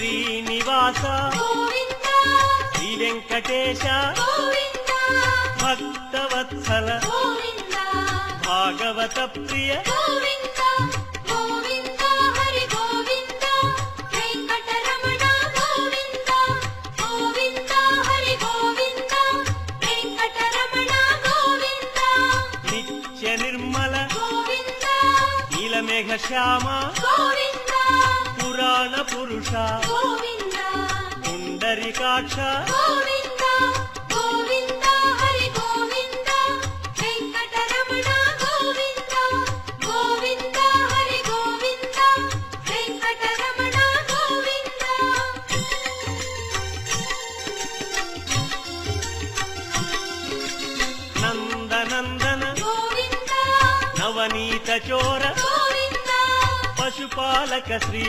శ్రీనివాస శ్రీ వెంకటేశ భక్తవత్సల భాగవత ప్రియ నిత్య నిర్మల నీలమేఘ శ్యామ పురాణ పురుష పుండరీకాక్ష నందనందన నవనీత చోర పశుపాలక శ్రీ